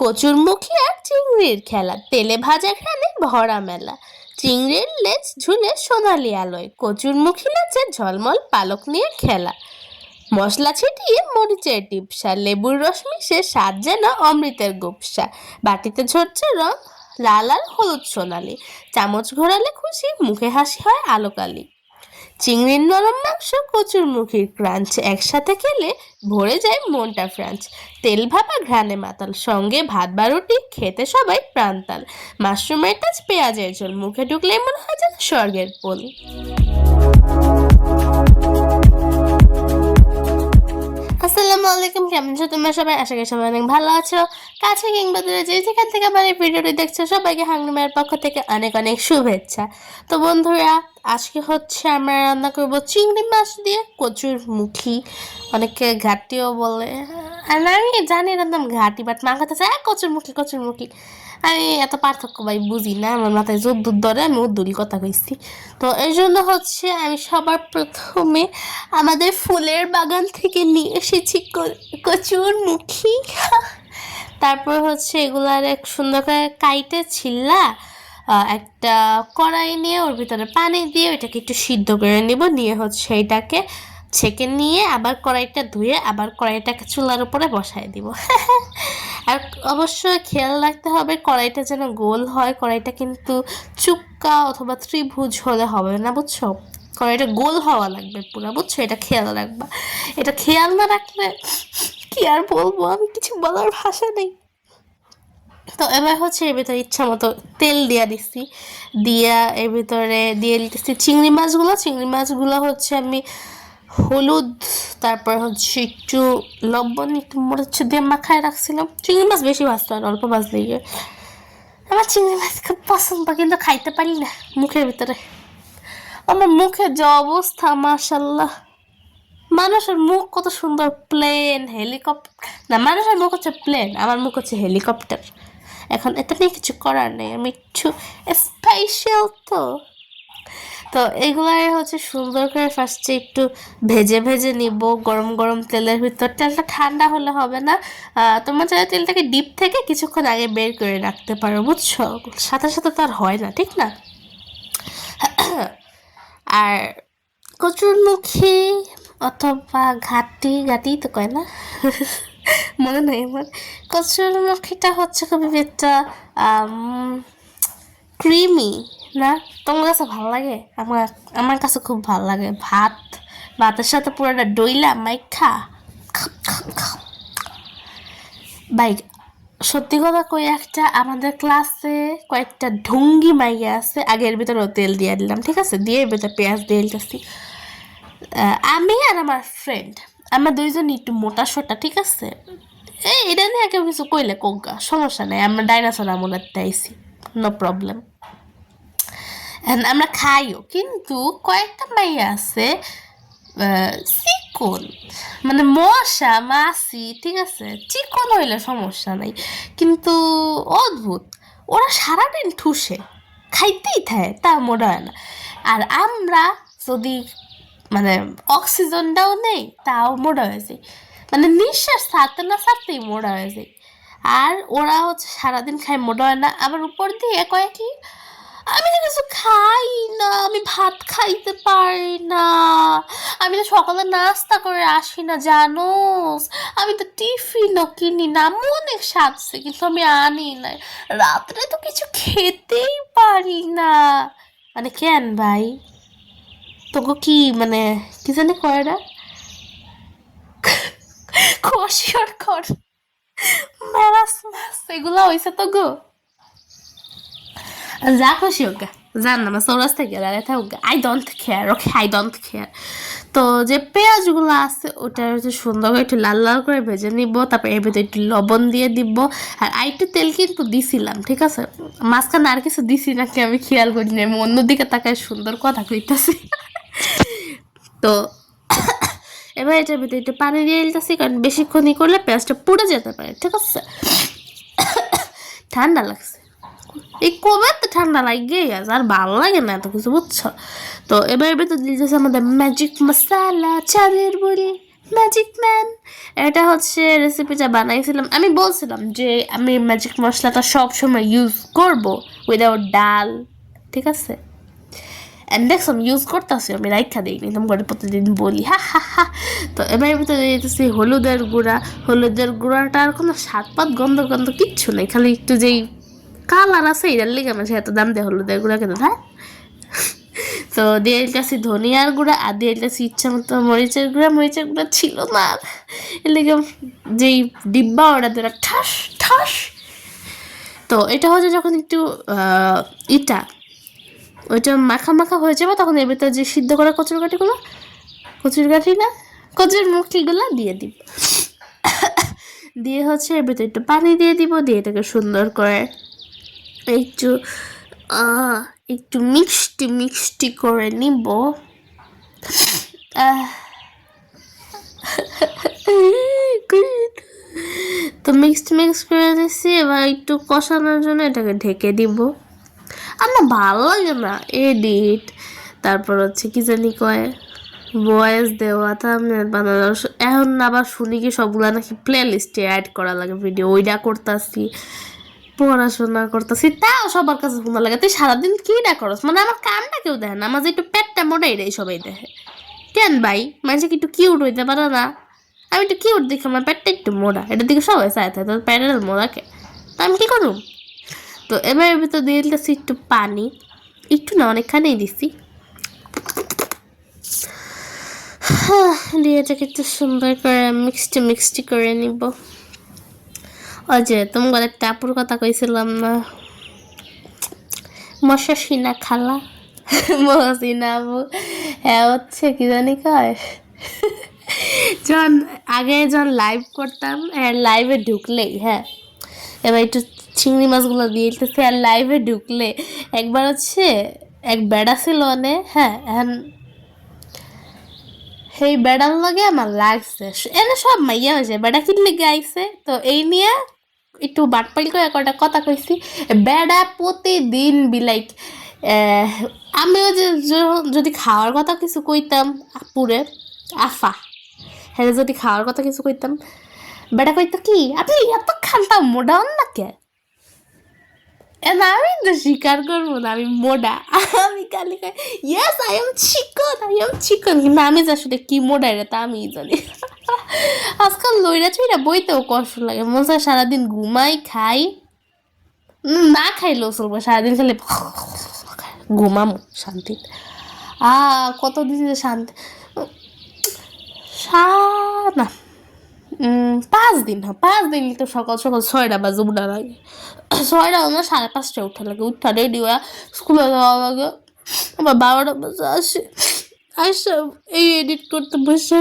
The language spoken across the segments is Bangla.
কচুরমুখী আর চিংড়ির খেলা, তেলে ভাজা ঘ্রাণে ভরা মেলা। চিংড়ির লেজ ঝুলে সোনালি আলোয়, কচুরমুখী নাচে ঝলমল পালক নিয়ে খেলা। মশলা ছিটিয়ে মরিচের টিপসা, লেবুর রস মিশে স্বাদ যেন অমৃতের গোপসা। বাটিতে ঝরছে রং লাল আর হলুদ সোনালি, চামচ ঘোরালে খুশি, মুখে হাসি হয় আলোকালি। চিংড়ির নরম মাংস, কচুরমুখীর ক্রাঞ্চ, একসাথে খেলে ভরে যায় মনটা ফ্রান্স। তেল ভাপা ঘ্রাণে মাতাল, সঙ্গে ভাত বা রুটি, খেতে সবাই প্রাণতাল। মাশরুমের টাচ, পেঁয়াজের ঝোল, মুখে ঢুকলে মনে হয় যেন স্বর্গের পোল। আসসালামু আলাইকুম, কেমন আছো তোমরা সবাই? আশা করি সবাই অনেক ভালো আছো। কাছে কিংবা দূরে যে যেখান থেকে আমার এই ভিডিওটি দেখছো, সবাইকে হাংনুমের পক্ষ থেকে অনেক অনেক শুভেচ্ছা। তো বন্ধুরা, আজকে হচ্ছে আমরা রান্না করব চিংড়ি মাছ দিয়ে কচুরমুখী। অনেকে ঘাটিও বলে, আর আমি জানি রান্নাম ঘাটি, বাট মা কথা চায় কচুরমুখী কচুরমুখী। আমি এত পার্থক্য ভাই বুঝি না, আমার মাথায় যদ্দুর ধরে আমি উদ্দুরি কথা কইছি। তো এই জন্য হচ্ছে আমি সবার প্রথমে আমাদের ফুলের বাগান থেকে নিয়ে এসেছি কচুরমুখী। তারপর হচ্ছে এগুলার এক সুন্দর করে কাইটে ছিল্লা একটা কড়াই নিয়ে ওর ভিতরে পানি দিয়ে ওইটাকে একটু সিদ্ধ করে নিব, নিয়ে হচ্ছে এটাকে ছেঁকে নিয়ে আবার কড়াইটা ধুয়ে আবার কড়াইটাকে চুলার উপরে বসায় দিব। আর অবশ্যই খেয়াল রাখতে হবে কড়াইটা যেন গোল হয়, কড়াইটা কিন্তু চুক্কা অথবা ত্রিভুজ হলে হবে না, বুঝছো? কড়াইটা গোল হওয়া লাগবে পুরো, বুঝছো? এটা খেয়াল রাখবা। এটা খেয়াল না রাখলে কি আর বলবো, আমি কিছু বলার ভাষা নেই। তো এবার হচ্ছে এর ভিতরে ইচ্ছা মতো তেল দিয়া দিচ্ছি, দিয়া এর ভিতরে দিয়ে দিতেছি চিংড়ি মাছগুলো হচ্ছে আমি হলুদ, তারপর হচ্ছে একটু লবণ, একটু মরিচ দিয়ে মাখায় রাখছিলাম। চিংড়ি মাছ বেশি ভাজতে হয়, অল্প ভাজলেই হয়। আমার চিংড়ি মাছ খুব পছন্দ, কিন্তু খাইতে পারি না মুখের ভিতরে। আমার মুখের যে অবস্থা, মাশাল্লাহ। মানুষের মুখ কত সুন্দর, প্লেন হেলিকপ্টার না, মানুষের মুখ হচ্ছে প্লেন, আমার মুখ হচ্ছে হেলিকপ্টার। এখন এটা নিয়ে কিছু করার নেই, আমি একটু স্পেশাল। তো তো এগুলাই হচ্ছে সুন্দর করে ফার্স্টে একটু ভেজে ভেজে নিব গরম গরম তেলের ভিতর। তেলটা ঠান্ডা হলে হবে না, তোমার চাইলে তেলটাকে ডিপ থেকে কিছুক্ষণ আগে বের করে রাখতে পারো, বুঝছো? সাথে সাথে তো আর হয় না, ঠিক না? আর কচুরমুখী অথবা ঘাটি তো কয় না, মনে নেই আমার। কচুরমুখীটা হচ্ছে খুবই একটা ক্রিমি না? তোমার কাছে ভালো লাগে? আমার আমার কাছে খুব ভালো লাগে। ভাতের সাথে পুরোটা ডইলা মাইখা ভাই। সত্যি কথা কই, একটা আমাদের ক্লাসে কয়েকটা ঢুঙ্গি মাইয়া আছে, আগের ভিতরে তেল দিয়ে দিলাম, ঠিক আছে? দিয়ে এর ভিতরে পেঁয়াজ দিয়ে দিতেছি। আমি আর আমার ফ্রেন্ড, আমরা দুইজন একটু মোটা সোটা, ঠিক আছে? এটা নিয়ে কেউ কিছু কইলে কোগা, সমস্যা নেই, আমরা ডাইনাসর আমলের আইছি, নো প্রবলেম। আমরা খাইও, কিন্তু কয়েকটা মাইয়া আছে চিকন, মানে মশা মাছি, ঠিক আছে? চিকন হইলে সমস্যা নাই, কিন্তু অদ্ভুত, ওরা সারাদিন ঠুসে খাইতেই থাকে, তা মোটা হয় না। আর আমরা যদি মানে অক্সিজেনটাও নেই, তাও মোটা হয়ে যায়, মানে নিঃশ্বাস ছাড়তে না ছাড়তেই মোটা হয়ে যায়। আর ওরা হচ্ছে সারাদিন খায়, মোটা হয় না। আবার উপর দিয়ে কয় কি, আমি তো কিছু খাই না, আমি ভাত খাইতে পারি না, আমি তো সকালে নাস্তা করে আসি না, জানোস, আমি তো টিফিনও কিনি না, আমি অনেক সাজছে কিন্তু আমি আনি না, রাত্রে তো কিছু খেতেই পারি না। মানে কেন ভাই, তোকে কি মানে কি জানি করে না, খসিয়র কর মেরাস মাস এগুলো হয়েছে তো গো। যা খুশি হোক, জান না চৌরাস থেকে দাঁড়িয়ে থাকুক, I don't care, okay, I don't care. তো যে পেঁয়াজগুলো আছে ওটা হচ্ছে সুন্দর করে একটু লাল লাল করে ভেজে নিব, তারপরে এর ভিতরে একটু লবণ দিয়ে দিব। আর আরেকটু তেল কিন্তু দিছিলাম, ঠিক আছে? মাঝখানে আর কিছু দিছি নাকি আমি খেয়াল করি না, আমি অন্যদিকে তাকায় সুন্দর কথা কইতাছি। তো এবার এটার ভিতরে একটু পানি দিয়ে দিতেছি, কারণ বেশিক্ষণই করলে পেঁয়াজটা পুড়ে যেতে পারে, ঠিক আছে? ঠান্ডা লাগছে, এই কবে তো ঠান্ডা লাগেই আছে, আর ভালো লাগে না এত কিছু, বুঝছো? তো এবার তো দিতেছে আমাদের ম্যাজিক মশলা, চাঁদের বড়ি, ম্যাজিক ম্যান। এটা হচ্ছে রেসিপিটা বানাইছিলাম, আমি বলছিলাম যে আমি ম্যাজিক মশলাটা সব সময় ইউজ করব উইদাউট ডাল, ঠিক আছে। অ্যান্ড দেখো ইউজ করতেছি, আমি রাইখা দিই একদম করে প্রতিদিন বলি, হা হা হা। তো এবার ভিতরে দিতেছি হলুদের গুঁড়া। হলুদের গুঁড়াটা আর কোনো স্বাদ পাত গন্ধ গন্ধ কিচ্ছু নেই, খালি একটু যেই কালার আছে এটার লিগে আমার এত দাম দেয় হলুদের গুঁড়া কেন, হ্যাঁ। তো দিয়ে দিতেছি ধনিয়ার গুঁড়া, আর দিয়ে দিতেছি ইচ্ছা মতো মরিচের গুঁড়া। মরিচের গুঁড়া ছিল না, এর লিগে যেই ডিব্বা ওটা দিয়ে ঠাস ঠাস। তো এটা হচ্ছে যখন একটু ইটা ওইটা মাখা মাখা হয়ে যাবে, তখন এর ভিতরে যে সিদ্ধ করা কচুর কাঠিগুলো, কচুর কাঠি না কচুর মুখিগুলো দিয়ে দিব। দিয়ে হচ্ছে এর ভিতরে একটু পানি দিয়ে দিব, দিয়ে এটাকে সুন্দর করে একটু একটু মিষ্টি মিষ্টি করে নিব। তো মিক্স করে দিচ্ছি, এবার একটু কষানোর জন্য এটাকে ঢেকে দিব। আমার ভালো লাগে না এডিট, তারপর হচ্ছে কি জানি কয় ভয়েস দেওয়া, থাম্বনেল বানানো। এখন আবার শুনি কি সবগুলা নাকি প্লে লিস্টে অ্যাড করা লাগে ভিডিও, ওইটা করতেছি, পড়াশোনা করতেছি, তাও সবার কাছে ভালো লাগে। তুই সারাদিন কি না করস, মানে আমার কামটা কেউ দেখে না, আমার যে একটু পেটটা মোটা এটাই সবাই দেখে। কেন ভাই মানুষে কি একটু কিউট হইতে পারে না? আমি একটু কিউট দেখি, আমার পেটটা একটু মোটা, এটার দিকে সবাই চায় থাকে, তোর পেটের মোড়াকে তো আমি কি করুম? তো এবার ভিতর দিয়ে দিতেছি একটু পানি, একটু না অনেকখানেই দিছি। দিয়ে এটাকে একটু সুন্দর করে মিক্সটি করে নিব। ওই যে তোমার একটা আপুর কথা কইছিলাম না, মশাসিনা খালা, মহসিনা আপু, হ্যাঁ হচ্ছে কি জানি কয়, যখন আগে যখন লাইভ করতাম, হ্যাঁ লাইভে ঢুকলেই, হ্যাঁ এবার একটু চিংড়ি মাছগুলো দিয়ে দিতেছে, আর লাইভে ঢুকলে একবার হচ্ছে এক বেড়া ছিল অনে, হ্যাঁ এখন সেই বেড়ার লগে আমার লাগছে, এনে সব মাইয়া হয়েছে, বেড়া কিনলে গাইছে, তো এই নিয়ে একটু বাটপাল করে একটা কথা কইছি। বেড়া প্রতিদিন বিলাইক আমিও যে যদি খাওয়ার কথা কিছু কইতাম আপুরে, আফা হ্যাঁ যদি খাওয়ার কথা কিছু কইতাম, বেড়া কইতো কি আপনি এত খানটা মোটা হন না কে? আমি তো স্বীকার করবো না আমি মোডা, আমি খালি ইয়েস আই এম চিকন, কিন্তু আমি যে আসলে কি মোডা এটা তা আমি জানি। আজকাল লইরা চইরা বইতেও কষ্ট লাগে, মনে হয় সারাদিন ঘুমাই খাই, না খাইলেও চলবো, সারাদিন খালি ঘুমামো শান্তি। কত দিন যে শান্তি, না 5 দিন, হ্যাঁ 5 দিন তো সকাল সকাল 6টা বাজে উঠা লাগে, 6টা না 5:30টায় উঠা লাগে, উঠা রেডি হয়ে স্কুলে যাওয়া লাগে, আবার 12টা বাজে আসে এই এডিট করতে বসে।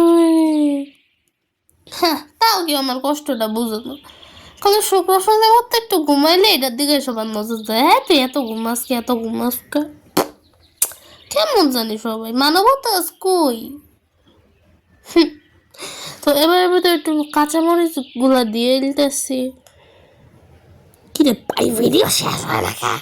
হ্যাঁ তাও কি আমার কষ্টটা বুঝো না, খালি শুক্র শনি মতো একটু ঘুমাইলে এটার দিকে সবার নজর যায়, হ্যাঁ তুই এত ঘুমাস কে, কেমন জানি সবাই মানবতা কই। তো এবার ভিতরে একটু কাঁচামরিচ গুলা দিয়ে দিতেছি, কিরে পাই ভিডিও শেষ হয় না কা,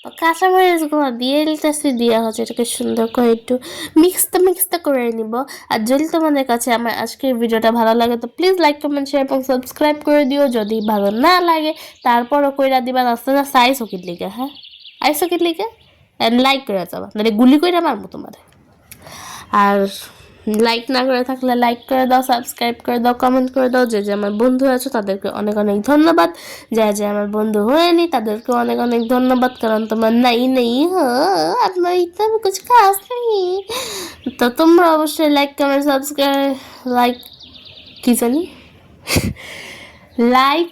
তো কাঁচামরিচ গুলো দিয়ে দিতেছি, দিয়ে হচ্ছে এটাকে সুন্দর করে একটু মিক্সটা করে নিব। আর যদি তোমাদের কাছে আমার আজকের ভিডিওটা ভালো লাগে তো প্লিজ লাইক কমেন্ট শেয়ার এবং সাবস্ক্রাইব করে দিও, যদি ভালো না লাগে তারপরও কইরা দিবা, রাস্তা সাই সকির লিগে, হ্যাঁ আই সকির লিগে লাইক করে যাবা, নাহলে গুলি করে মারবো তোমাদের। আর লাইক না করে থাকলে লাইক করে দাও, সাবস্ক্রাইব করে দাও, কমেন্ট করে দাও। যে আমার বন্ধু আছো তাদেরকে অনেক অনেক ধন্যবাদ, যে আমার বন্ধু হয়নি তাদেরকে অনেক অনেক ধন্যবাদ, কারণ তোমার নেই আপনার ইतना भी कुछ खास नहीं। তো তোমরা অবশ্যই লাইক কমেন্ট সাবস্ক্রাইব কি জানি like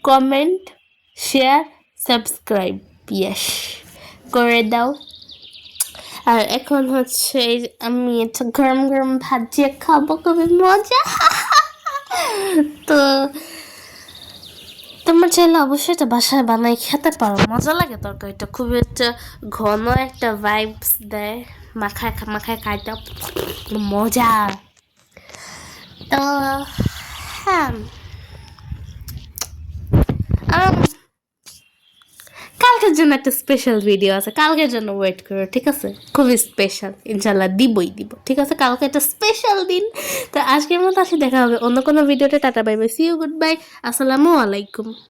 comment share subscribe yes করে দাও। আর এখন হচ্ছে আমি এটা গরম গরম ভাজিয়ে খাবো, খুবই মজা। তো তোমার চাইলে অবশ্যই এটা বাসায় বানাই খেতে পারো, মজা লাগে তরকারিটা, খুবই একটা ঘন একটা ভাইবস দেয়, মাখায় খাইতে মজা। তো হ্যাঁ কালকে তোমাদের জন্য একটা স্পেশাল ভিডিও আছে, কালকের জন্য ওয়েট করো, ঠিক আছে? খুবই স্পেশাল, ইনশাল্লাহ দিবই দিব, ঠিক আছে? কালকে একটা স্পেশাল দিন। তো আজকের মতো আসি, দেখা হবে অন্য কোনো ভিডিওতে। Tata, bye bye, see you, goodbye, আসসালামু আলাইকুম।